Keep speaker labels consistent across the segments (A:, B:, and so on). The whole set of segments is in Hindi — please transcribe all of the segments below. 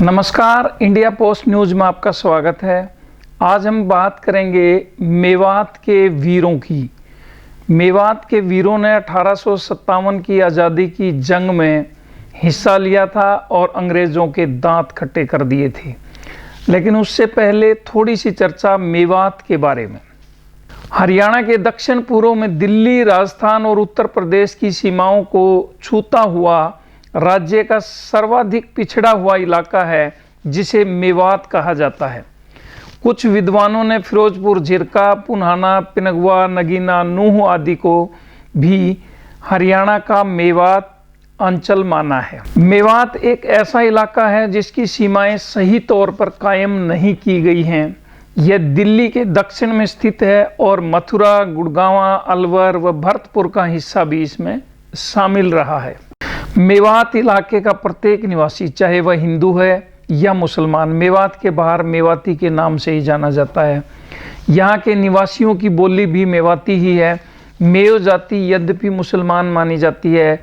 A: नमस्कार, इंडिया पोस्ट न्यूज़ में आपका स्वागत है। आज हम बात करेंगे मेवात के वीरों की। मेवात के वीरों ने 1857 की आज़ादी की जंग में हिस्सा लिया था और अंग्रेज़ों के दांत खट्टे कर दिए थे। लेकिन उससे पहले थोड़ी सी चर्चा मेवात के बारे में। हरियाणा के दक्षिण पूर्व में दिल्ली, राजस्थान और उत्तर प्रदेश की सीमाओं को छूता हुआ राज्य का सर्वाधिक पिछड़ा हुआ इलाका है जिसे मेवात कहा जाता है। कुछ विद्वानों ने फिरोजपुर, झिरका, पुन्हाना, पिनगवा, नगीना, नूह आदि को भी हरियाणा का मेवात अंचल माना है। मेवात एक ऐसा इलाका है जिसकी सीमाएं सही तौर पर कायम नहीं की गई हैं। यह दिल्ली के दक्षिण में स्थित है और मथुरा, गुड़गांव, अलवर व भरतपुर का हिस्सा भी इसमें शामिल रहा है। मेवात इलाके का प्रत्येक निवासी, चाहे वह हिंदू है या मुसलमान, मेवात के बाहर मेवाती के नाम से ही जाना जाता है। यहाँ के निवासियों की बोली भी मेवाती ही है। मेयो जाति यद्यपि मुसलमान मानी जाती है,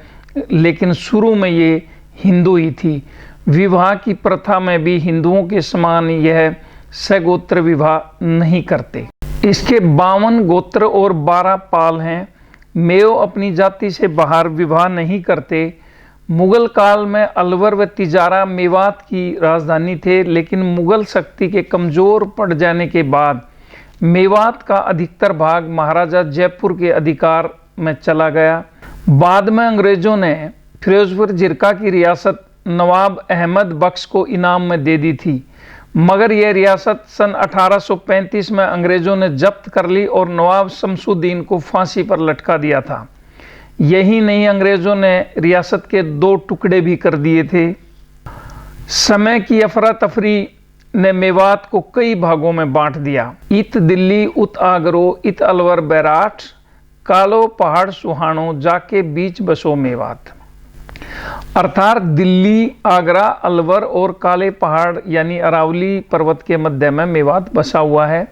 A: लेकिन शुरू में ये हिंदू ही थी। विवाह की प्रथा में भी हिंदुओं के समान यह सगोत्र विवाह नहीं करते। इसके 52 गोत्र और 12 पाल हैं। मेयो अपनी जाति से बाहर विवाह नहीं करते। मुगल काल में अलवर व तिजारा मेवात की राजधानी थे, लेकिन मुगल शक्ति के कमज़ोर पड़ जाने के बाद मेवात का अधिकतर भाग महाराजा जयपुर के अधिकार में चला गया। बाद में अंग्रेज़ों ने फिरोजपुर, झिरका की रियासत नवाब अहमद बख्श को इनाम में दे दी थी, मगर यह रियासत सन 1835 में अंग्रेज़ों ने जब्त कर ली और नवाब शमसुद्दीन को फांसी पर लटका दिया था। यही नहीं, अंग्रेज़ों ने रियासत के 2 टुकड़े भी कर दिए थे। समय की अफरा तफरी ने मेवात को कई भागों में बांट दिया। इत दिल्ली, उत आगरो, इत अलवर बैराठ, कालो पहाड़ सुहानो, जाके बीच बसो मेवात। अर्थात दिल्ली, आगरा, अलवर और काले पहाड़ यानी अरावली पर्वत के मध्य में मेवात बसा हुआ है।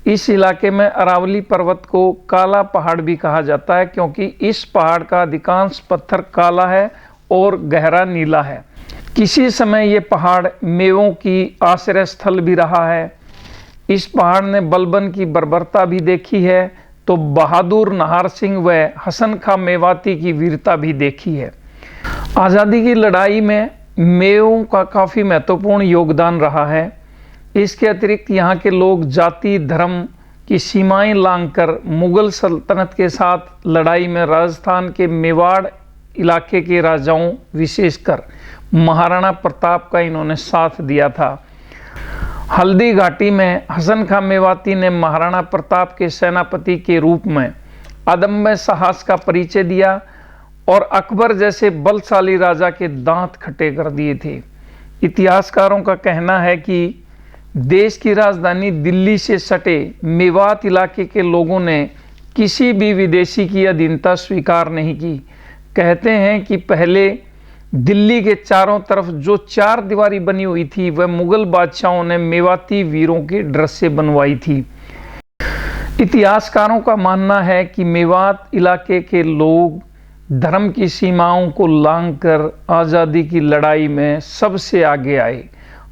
A: इस इलाके में अरावली पर्वत को काला पहाड़ भी कहा जाता है, क्योंकि इस पहाड़ का अधिकांश पत्थर काला है और गहरा नीला है। किसी समय ये पहाड़ मेवों की आश्रय स्थल भी रहा है। इस पहाड़ ने बलबन की बर्बरता भी देखी है, तो बहादुर नाहर सिंह व हसन खां मेवाती की वीरता भी देखी है। आज़ादी की लड़ाई में मेवों का काफ़ी महत्वपूर्ण योगदान रहा है। इसके अतिरिक्त यहाँ के लोग जाति धर्म की सीमाएं लांघकर मुगल सल्तनत के साथ लड़ाई में राजस्थान के मेवाड़ इलाके के राजाओं, विशेषकर महाराणा प्रताप का इन्होंने साथ दिया था। हल्दी घाटी में हसन खां मेवाती ने महाराणा प्रताप के सेनापति के रूप में अदम्य साहस का परिचय दिया और अकबर जैसे बलशाली राजा के दांत खट्टे कर दिए थे। इतिहासकारों का कहना है कि देश की राजधानी दिल्ली से सटे मेवात इलाके के लोगों ने किसी भी विदेशी की अधीनता स्वीकार नहीं की। कहते हैं कि पहले दिल्ली के चारों तरफ जो 4 दीवारी बनी हुई थी, वह मुगल बादशाहों ने मेवाती वीरों के ड्रेस से बनवाई थी। इतिहासकारों का मानना है कि मेवात इलाके के लोग धर्म की सीमाओं को लांघकर आज़ादी की लड़ाई में सबसे आगे आए।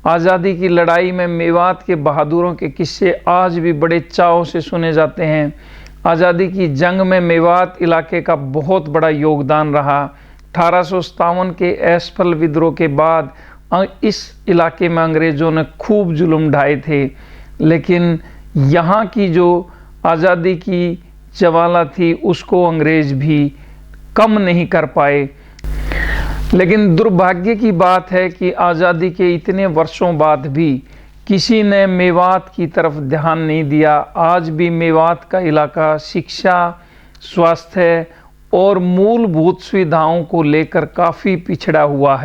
A: आज़ादी की लड़ाई में मेवात के बहादुरों के किस्से आज भी बड़े चाव से सुने जाते हैं। आज़ादी की जंग में मेवात इलाके का बहुत बड़ा योगदान रहा। 1857 के असफल विद्रोह के बाद इस इलाके में अंग्रेज़ों ने खूब जुल्म ढाए थे, लेकिन यहाँ की जो आज़ादी की ज्वाला थी उसको अंग्रेज़ भी कम नहीं कर पाए। लेकिन दुर्भाग्य की बात है कि आज़ादी के इतने वर्षों बाद भी किसी ने मेवात की तरफ ध्यान नहीं दिया। आज भी मेवात का इलाका शिक्षा, स्वास्थ्य और मूलभूत सुविधाओं को लेकर काफ़ी पिछड़ा हुआ है।